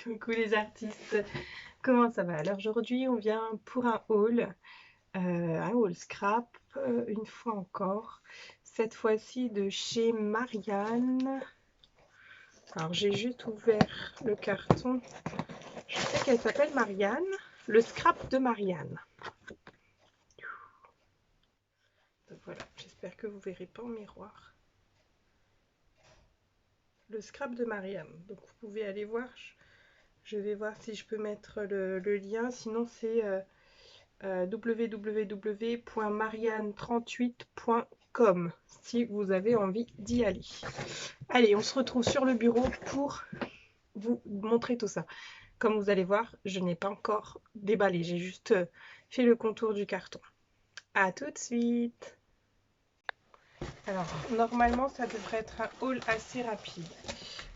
Coucou les artistes, comment ça va? Alors aujourd'hui on vient pour un haul scrap, une fois encore, cette fois-ci de chez Marianne. Alors j'ai juste ouvert le carton, je sais qu'elle s'appelle Marianne, le scrap de Marianne. Donc voilà, j'espère que vous verrez pas en miroir. Le scrap de Marianne, donc vous pouvez aller voir, je vais voir si je peux mettre le lien, sinon c'est www.marianne38.com si vous avez envie d'y aller. Allez, on se retrouve sur le bureau pour vous montrer tout ça. Comme vous allez voir, je n'ai pas encore déballé, j'ai juste fait le contour du carton. À tout de suite. Alors, normalement, ça devrait être un haul assez rapide.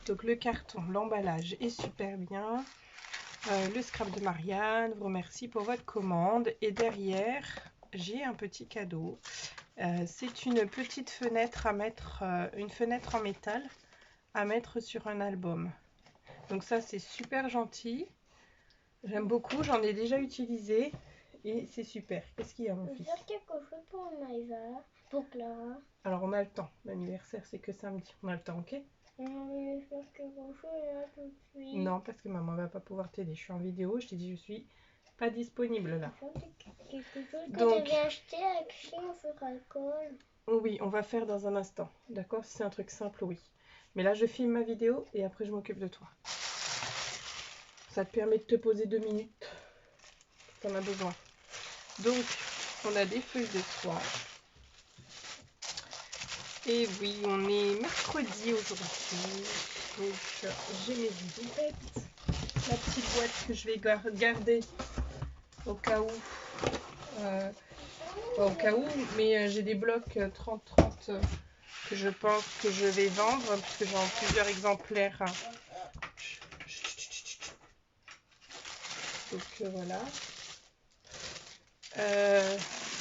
Donc, le carton, l'emballage est super bien. Le scrap de Marianne vous remercie pour votre commande. Et derrière, j'ai un petit cadeau. C'est une petite fenêtre à mettre, une fenêtre en métal à mettre sur un album. Donc ça, c'est super gentil. J'aime beaucoup, j'en ai déjà utilisé et c'est super. Qu'est-ce qu'il y a, mon fils? Faire quelque chose pour Maïva, pour Clara. Alors, on a le temps. L'anniversaire, c'est que samedi. On a le temps, ok? J'ai envie de faire quelque chose là tout de suite. Non, parce que maman va pas pouvoir t'aider. Je suis en vidéo, je t'ai dit, je suis pas disponible là. Quelque chose que Donc, j'avais acheté avec qui on fera alcool. oui, on va faire dans un instant. D'accord? Si c'est un truc simple, oui. Mais là, je filme ma vidéo et après, je m'occupe de toi. Ça te permet de te poser 2 minutes. T'en as besoin. Donc, on a des feuilles de soie. Et oui, on est mercredi aujourd'hui. Donc, j'ai mes boulettes. La petite boîte que je vais garder au cas où. Pas au cas où, mais j'ai des blocs 30-30 que je pense que je vais vendre puisque j'ai en plusieurs exemplaires. Donc voilà.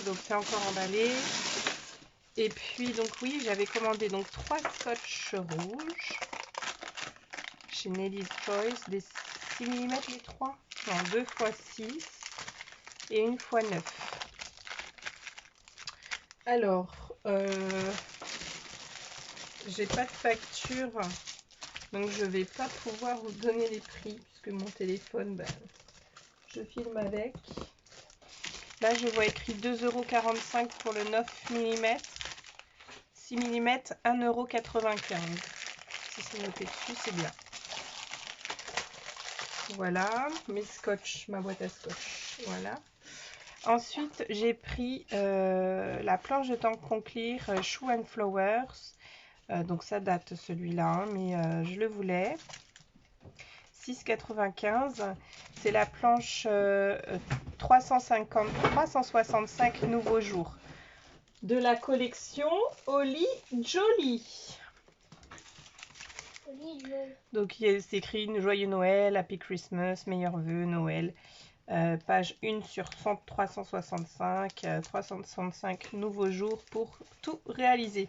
Donc c'est encore emballé. Et puis donc oui, j'avais commandé donc 3 scotch rouges chez Nelly's Choice, des 6 mm les 3, non 2 x 6 et 1 x 9. Alors, j'ai pas de facture, donc je vais pas pouvoir vous donner les prix puisque mon téléphone, ben, je filme avec. Là, je vois écrit 2,45 € pour le 9 mm, 6 mm, 1,95 €. Si c'est noté dessus, c'est bien. Voilà, mes scotch, ma boîte à scotch. Voilà. Ensuite, j'ai pris la planche de tampon clear Shoe and Flowers. Donc ça date celui-là, hein, mais je le voulais. 6,95 €. C'est la planche 365 nouveaux jours de la collection Holly Jolly. Donc c'est écrit Joyeux Noël, Happy Christmas, meilleurs vœux, Noël. Page 1 sur 365, 365 nouveaux jours pour tout réaliser.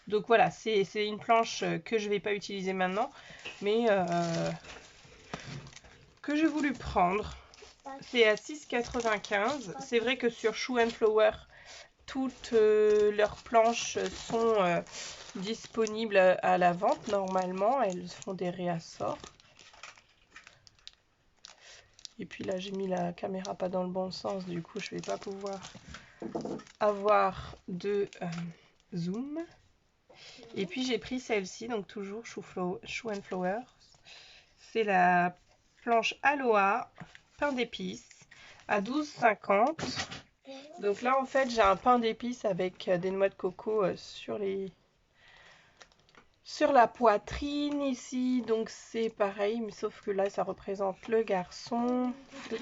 Donc voilà, c'est une planche que je ne vais pas utiliser maintenant, mais que j'ai voulu prendre. C'est à 6,95 €. C'est vrai que sur Shoe and Flower, toutes leurs planches sont disponibles à la vente normalement. Elles font des réassorts. Et puis là, j'ai mis la caméra pas dans le bon sens, du coup, je vais pas pouvoir avoir de zoom. Et puis j'ai pris celle-ci, donc toujours Shoe and Flowers. C'est la planche Aloha pain d'épices à 12,50 €. Donc là, en fait, j'ai un pain d'épices avec des noix de coco sur la poitrine ici. Donc c'est pareil, mais sauf que là, ça représente le garçon.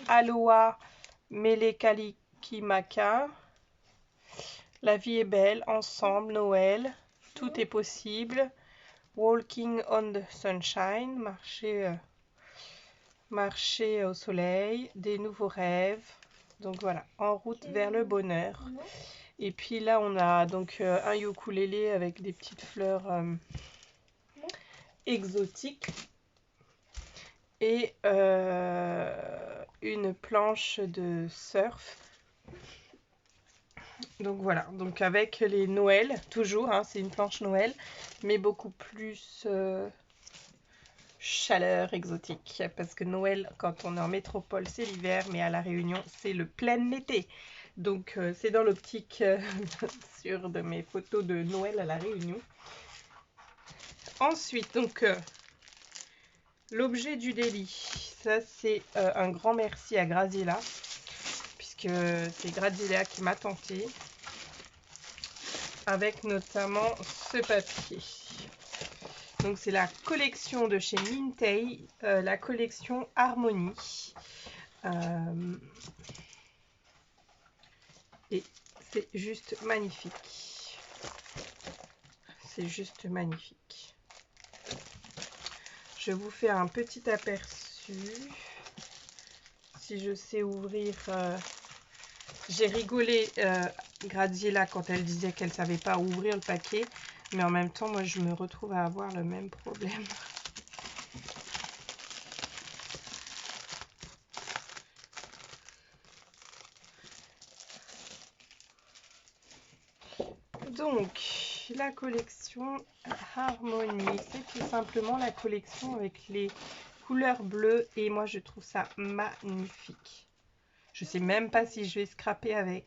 Aloha Mele Kalikimaka. La vie est belle, ensemble, Noël. Tout est possible. Walking on the sunshine, marcher au soleil, des nouveaux rêves. Donc voilà, en route vers le bonheur. Et puis là, on a donc un ukulélé avec des petites fleurs exotiques. et une planche de surf. Donc voilà, donc avec les Noël, toujours, hein, c'est une planche Noël, mais beaucoup plus chaleur exotique. Parce que Noël, quand on est en métropole, c'est l'hiver, mais à La Réunion, c'est le plein été. Donc c'est dans l'optique, bien sûr, de mes photos de Noël à La Réunion. Ensuite, donc, l'objet du délit. Ça, c'est un grand merci à Graziella, puisque c'est Graziella qui m'a tenté, avec notamment ce papier. Donc, c'est la collection de chez Mintei, la collection Harmonie. Et c'est juste magnifique. C'est juste magnifique. Je vous fais un petit aperçu. Si je sais ouvrir... J'ai rigolé Graziella quand elle disait qu'elle ne savait pas ouvrir le paquet. Mais en même temps, moi, je me retrouve à avoir le même problème. Donc, la collection Harmonie, c'est tout simplement la collection avec les couleurs bleues. Et moi, je trouve ça magnifique. Je sais même pas si je vais scraper avec.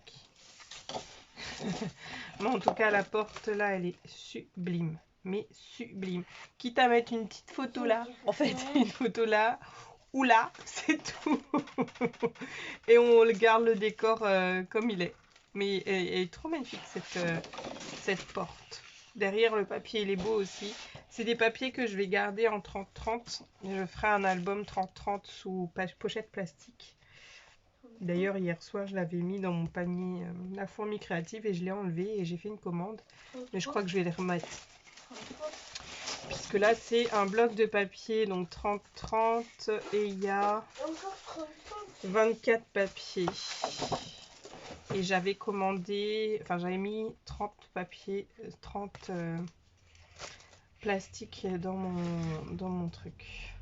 Mais en tout cas, la porte là, elle est sublime. Mais sublime. Quitte à mettre une petite photo là. En fait, une photo là ou là, c'est tout. Et on garde le décor comme il est. Mais elle est trop magnifique cette porte. Derrière, le papier, il est beau aussi. C'est des papiers que je vais garder en 30-30. Je ferai un album 30-30 sous pochette plastique. D'ailleurs, hier soir, je l'avais mis dans mon panier La Fourmi Créative et je l'ai enlevé et j'ai fait une commande. Mais je crois que je vais les remettre. Puisque là, c'est un bloc de papier, donc 30-30 et il y a 24 papiers. Et j'avais commandé, enfin j'avais mis 30 papiers, 30 plastiques dans mon truc.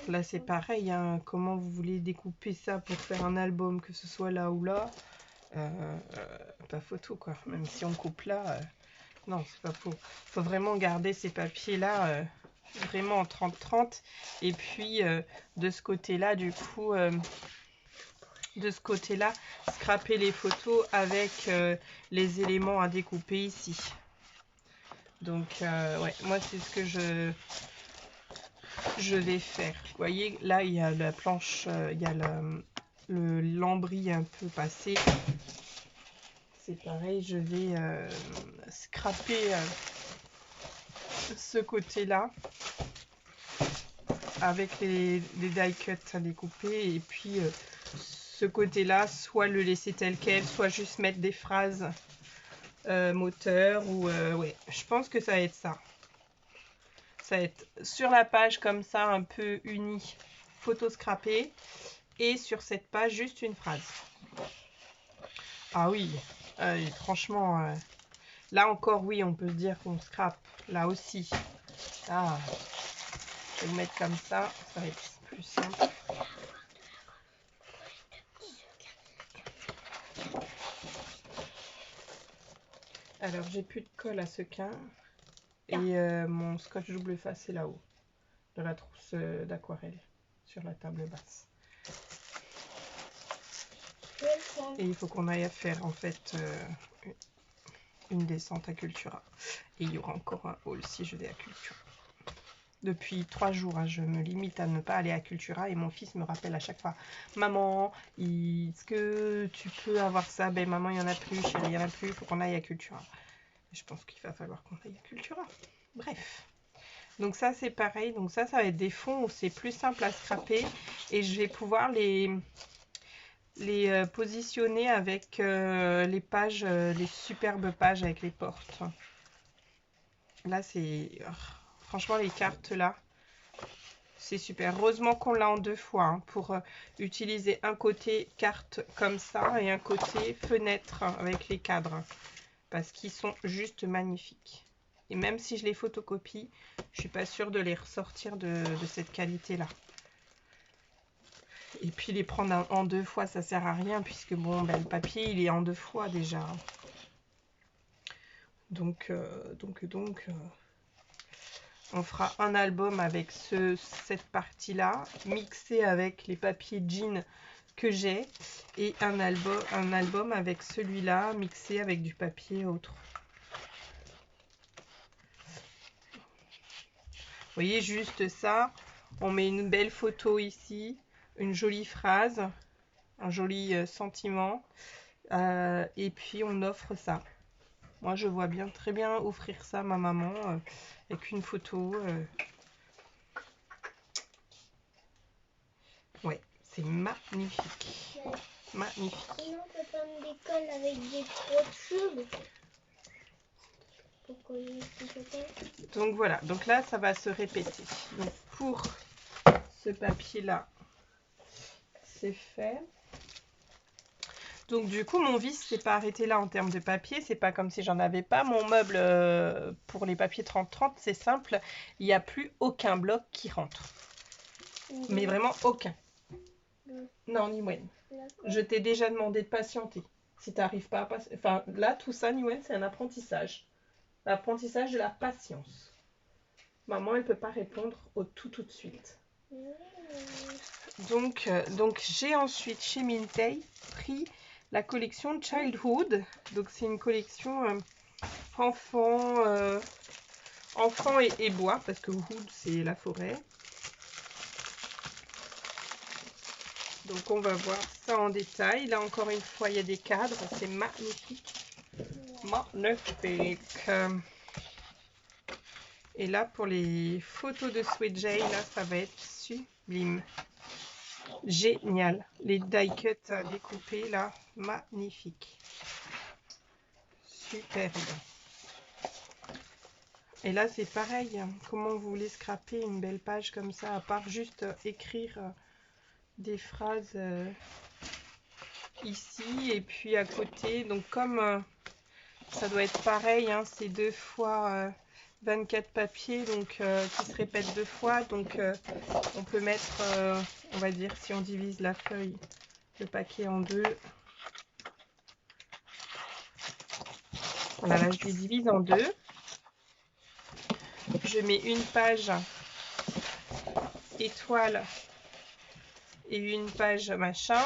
Là c'est pareil, hein. Comment vous voulez découper ça pour faire un album, que ce soit là ou là, pas photo quoi. Même si on coupe là, non c'est pas faux. Faut vraiment garder ces papiers là vraiment en 30-30. Et puis de ce côté là du coup... de ce côté-là, scraper les photos avec les éléments à découper ici. Donc, ouais, moi, c'est ce que je vais faire. Vous voyez, là, il y a la planche, il y a le lambris un peu passé. C'est pareil, je vais scraper ce côté-là avec les die cuts à découper. Et puis... ce côté-là, soit le laisser tel quel, soit juste mettre des phrases moteurs ou ouais, je pense que ça va être ça. Ça va être sur la page comme ça, un peu uni, photo scrappée, et sur cette page juste une phrase. Ah oui, franchement, là encore oui, on peut se dire qu'on scrape. Là aussi. Ah, je vais le mettre comme ça va être plus simple. Alors, j'ai plus de colle à sequin et mon scotch double face est là-haut, dans la trousse d'aquarelle, sur la table basse. Et il faut qu'on aille à faire en fait une descente à Cultura. Et il y aura encore un haul si je vais à Cultura. Depuis 3 jours, hein, je me limite à ne pas aller à Cultura et mon fils me rappelle à chaque fois: maman, est-ce que tu peux avoir ça? Ben maman, il n'y en a plus, chérie, il n'y en a plus, il faut qu'on aille à Cultura. Je pense qu'il va falloir qu'on aille à Cultura. Bref. Donc ça c'est pareil. Donc ça va être des fonds où c'est plus simple à scraper. Et je vais pouvoir les positionner avec les pages, les superbes pages avec les portes. Là c'est... franchement les cartes là, c'est super. Heureusement qu'on l'a en 2 fois hein, pour utiliser un côté carte comme ça et un côté fenêtre avec les cadres. Parce qu'ils sont juste magnifiques. Et même si je les photocopie, je suis pas sûre de les ressortir de cette qualité-là. Et puis les prendre en 2 fois, ça sert à rien puisque bon, ben, le papier, il est en 2 fois déjà. Donc, on fera un album avec cette partie-là, mixé avec les papiers jean que j'ai, et un album avec celui-là, mixé avec du papier autre. Vous voyez, juste ça, on met une belle photo ici, une jolie phrase, un joli sentiment, et puis on offre ça. Moi, je vois bien, très bien offrir ça à ma maman avec une photo. Ouais, c'est magnifique. Ouais. Magnifique. Sinon, on peut prendre des colles avec des gros tubes. Pour coller tout ça. Donc voilà, donc là, ça va se répéter. Donc pour ce papier-là, c'est fait. Donc du coup, mon vis s'est pas arrêté là en termes de papier. C'est pas comme si j'en avais pas. Mon meuble pour les papiers 30-30, c'est simple. Il n'y a plus aucun bloc qui rentre. Mais vraiment aucun. Non, Niwen. Je t'ai déjà demandé de patienter. Si tu n'arrives pas à passer... Enfin, là, tout ça, Niwen, c'est un apprentissage. L'apprentissage de la patience. Maman, elle ne peut pas répondre au tout de suite. Donc j'ai ensuite chez Mintei pris la collection Childhood. Donc c'est une collection enfants et bois, parce que Wood c'est la forêt. Donc on va voir ça en détail. Là encore une fois, il y a des cadres, c'est magnifique. Magnifique. Et là pour les photos de Sweet Jay, là ça va être sublime. Génial. Les die cuts découpés là, magnifique. Superbe. Et là c'est pareil. Comment vous voulez scraper une belle page comme ça, à part juste écrire des phrases ici et puis à côté. Donc comme ça doit être pareil, hein, c'est 2 fois 24 papiers, donc qui se répètent 2 fois. Donc on peut mettre, on va dire, si on divise la feuille, le paquet en 2. Voilà, là je les divise en 2. Je mets une page étoile et une page machin.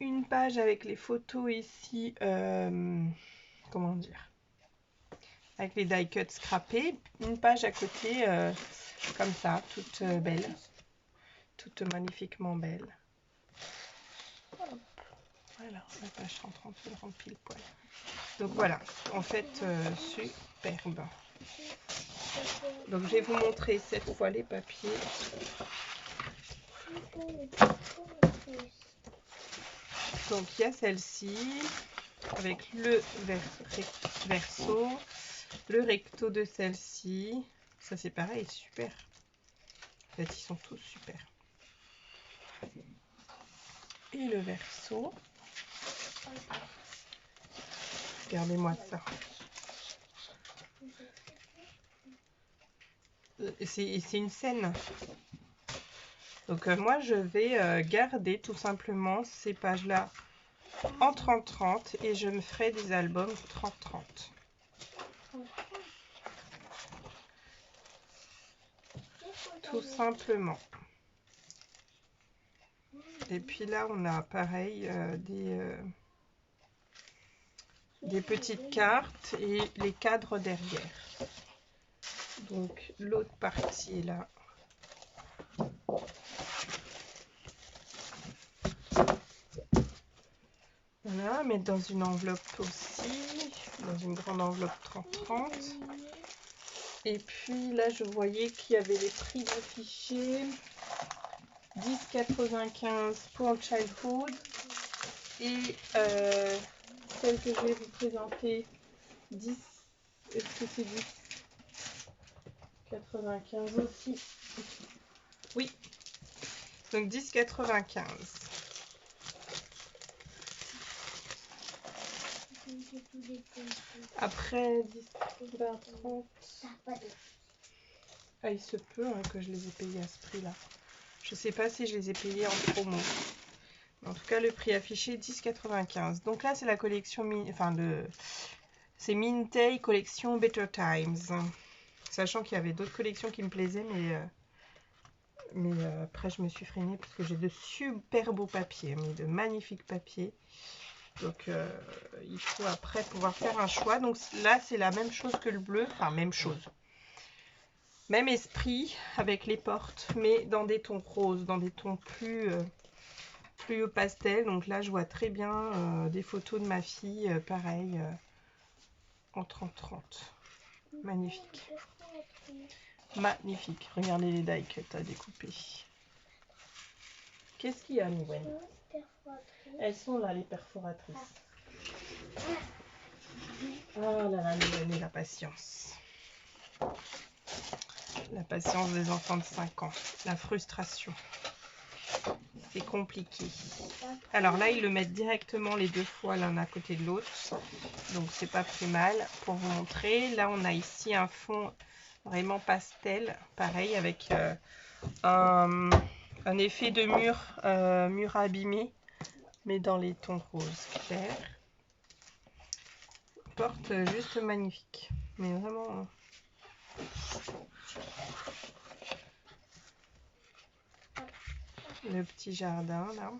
Une page avec les photos ici, comment dire, avec les die cuts scrappés. Une page à côté, comme ça, toute belle, toute magnifiquement belle. Hop. Voilà, la page 130, elle rentre pile poil. Donc voilà, en fait, superbe. Donc je vais vous montrer cette fois les papiers. Donc il y a celle-ci avec le verso, le recto de celle-ci. Ça c'est pareil, super. En fait, ils sont tous super. Et le verso. Regardez-moi ça. C'est une scène. Donc moi je vais garder tout simplement ces pages-là en 30-30 et je me ferai des albums 30-30. Tout simplement. Et puis là on a pareil des petites cartes et les cadres derrière. Donc l'autre partie est là. Voilà, mettre dans une enveloppe aussi, dans une grande enveloppe 30-30. Et puis là, je voyais qu'il y avait les prix affichés. 10,95 pour le Childhood. Et celle que je vais vous présenter, 10. Est-ce que c'est 10,95 aussi? Oui. Donc 10,95. Après 10, 20, 30... Ah, il se peut hein, que je les ai payés à ce prix-là. Je sais pas si je les ai payés en promo. En tout cas, le prix affiché 10,95. Donc là, c'est la collection... C'est Mintay collection Better Times. Sachant qu'il y avait d'autres collections qui me plaisaient, mais après je me suis freinée parce que j'ai de super beaux papiers, mais de magnifiques papiers. Donc il faut après pouvoir faire un choix. Donc là, c'est la même chose que le bleu, enfin même chose. Même esprit avec les portes, mais dans des tons roses, dans des tons plus pastel. Donc là, je vois très bien des photos de ma fille, pareil, en 30-30. Magnifique. Magnifique. Regardez les die que tu as découpées. Qu'est-ce qu'il y a, Niwen? Elles sont là, les perforatrices. Ah là là, Niwen et la patience. La patience des enfants de 5 ans. La frustration. C'est compliqué. Alors là, ils le mettent directement les deux fois l'un à côté de l'autre. Donc c'est pas plus mal pour vous montrer. Là, on a ici un fond vraiment pastel. Pareil, avec un effet de mur abîmé. Mais dans les tons roses clairs. Porte juste magnifique. Mais vraiment... Le petit jardin, là.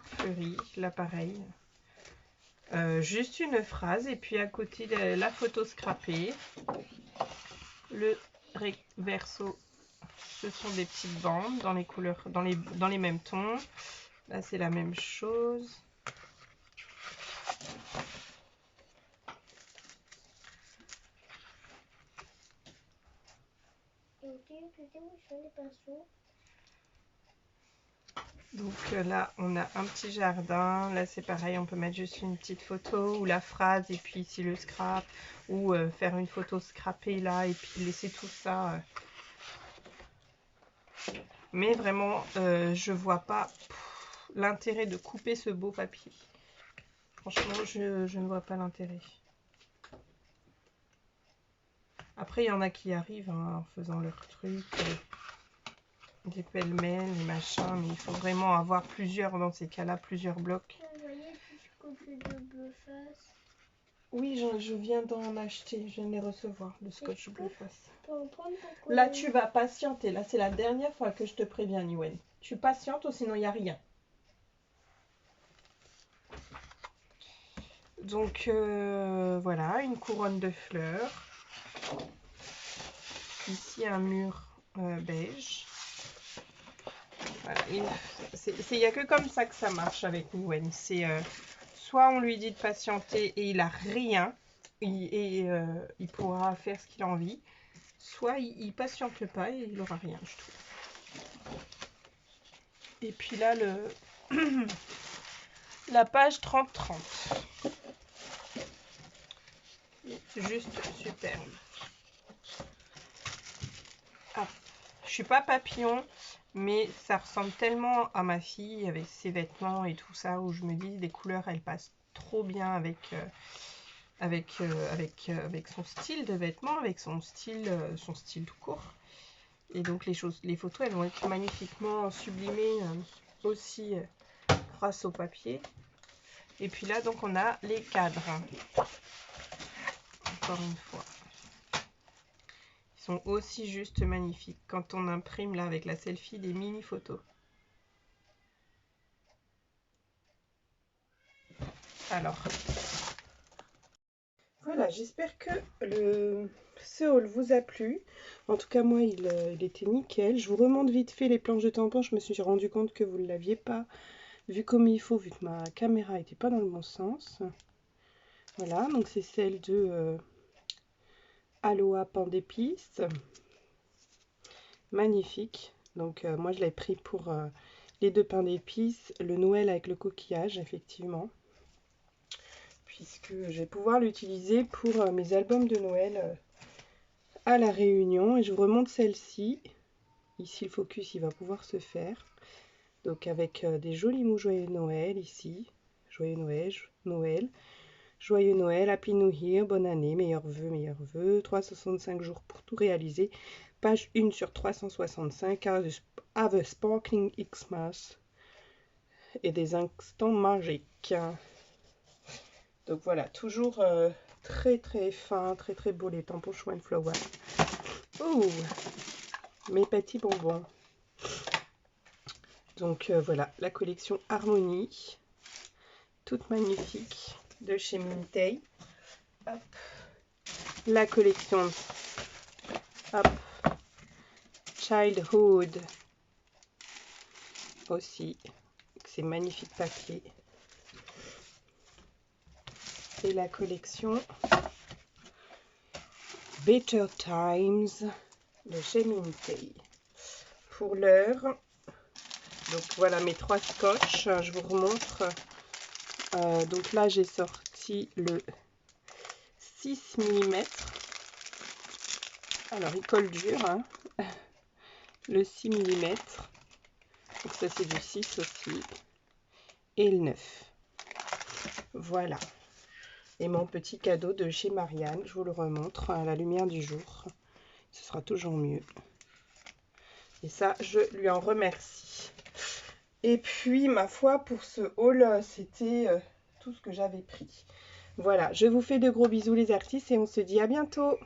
Fleuri, là pareil. Juste une phrase et puis à côté de la photo scrappée. Le verso, ce sont des petites bandes dans les couleurs, dans les mêmes tons. Là, c'est la même chose. Donc là, on a un petit jardin. Là, c'est pareil, on peut mettre juste une petite photo ou la phrase et puis ici le scrap. Ou faire une photo scrappée là et puis laisser tout ça. Mais vraiment, je vois pas l'intérêt de couper ce beau papier. Franchement, je ne vois pas l'intérêt. Après, il y en a qui arrivent hein, en faisant leur truc. Des pêle-mêle, des machins. Mais il faut vraiment avoir plusieurs, dans ces cas-là, plusieurs blocs. Vous voyez tout ce qu'on fait de bleu face. Oui, je viens d'en acheter. Je viens de les recevoir, le scotch bleu face. Là, Là, tu vas patienter. Là, c'est la dernière fois que je te préviens, Niwen. Tu patientes ou sinon, il n'y a rien. Donc, voilà, une couronne de fleurs. Ici, un mur beige. Voilà. Il n'y a que comme ça que ça marche avec Niwen. C'est soit on lui dit de patienter et il a rien. Il pourra faire ce qu'il a envie. Soit il patiente pas et il aura rien du tout. Et puis là, la page 30-30. Juste superbe. Ah, je suis pas papillon, mais ça ressemble tellement à ma fille avec ses vêtements et tout ça, où je me dis les couleurs elles passent trop bien avec son style de vêtements, avec son style tout court. Et donc les photos elles vont être magnifiquement sublimées aussi grâce au papier. Et puis là donc on a les cadres. Encore une fois. Ils sont aussi juste magnifiques quand on imprime là avec la selfie des mini photos. Alors, voilà, j'espère que ce haul vous a plu. En tout cas, moi, il était nickel. Je vous remonte vite fait les planches de tampons. Je me suis rendu compte que vous ne l'aviez pas vu comme il faut, vu que ma caméra n'était pas dans le bon sens. Voilà, donc c'est celle de Aloha pain d'épices. Magnifique. Donc, moi, je l'ai pris pour les deux pains d'épices. Le Noël avec le coquillage, effectivement. Puisque je vais pouvoir l'utiliser pour mes albums de Noël à la Réunion. Et je vous remonte celle-ci. Ici, le focus, il va pouvoir se faire. Donc, avec des jolis mots joyeux de Noël, ici. Je Joyeux Noël, Joyeux Noël, Happy New Year, bonne année, meilleurs vœux, 365 jours pour tout réaliser. Page 1 sur 365, Have a Sparkling Xmas et des instants magiques. Donc voilà, toujours très très fin, très très beau les tampons Show and Flower. Oh, mes petits bonbons. Donc voilà, la collection Harmonie, toute magnifique, de chez Mintei. Hop. La collection hop, Childhood aussi, c'est magnifique papier. Et la collection Better Times de chez Mintei. Pour l'heure, donc voilà mes 3 scotch, je vous remontre. Donc là j'ai sorti le 6 mm. Alors il colle dur, hein. Le 6 mm. Donc ça c'est du 6 aussi. Et le 9. Voilà. Et mon petit cadeau de chez Marianne, je vous le remontre à la lumière du jour. Ce sera toujours mieux. Et ça, je lui en remercie. Et puis, ma foi, pour ce haul, c'était tout ce que j'avais pris. Voilà, je vous fais de gros bisous les artistes et on se dit à bientôt.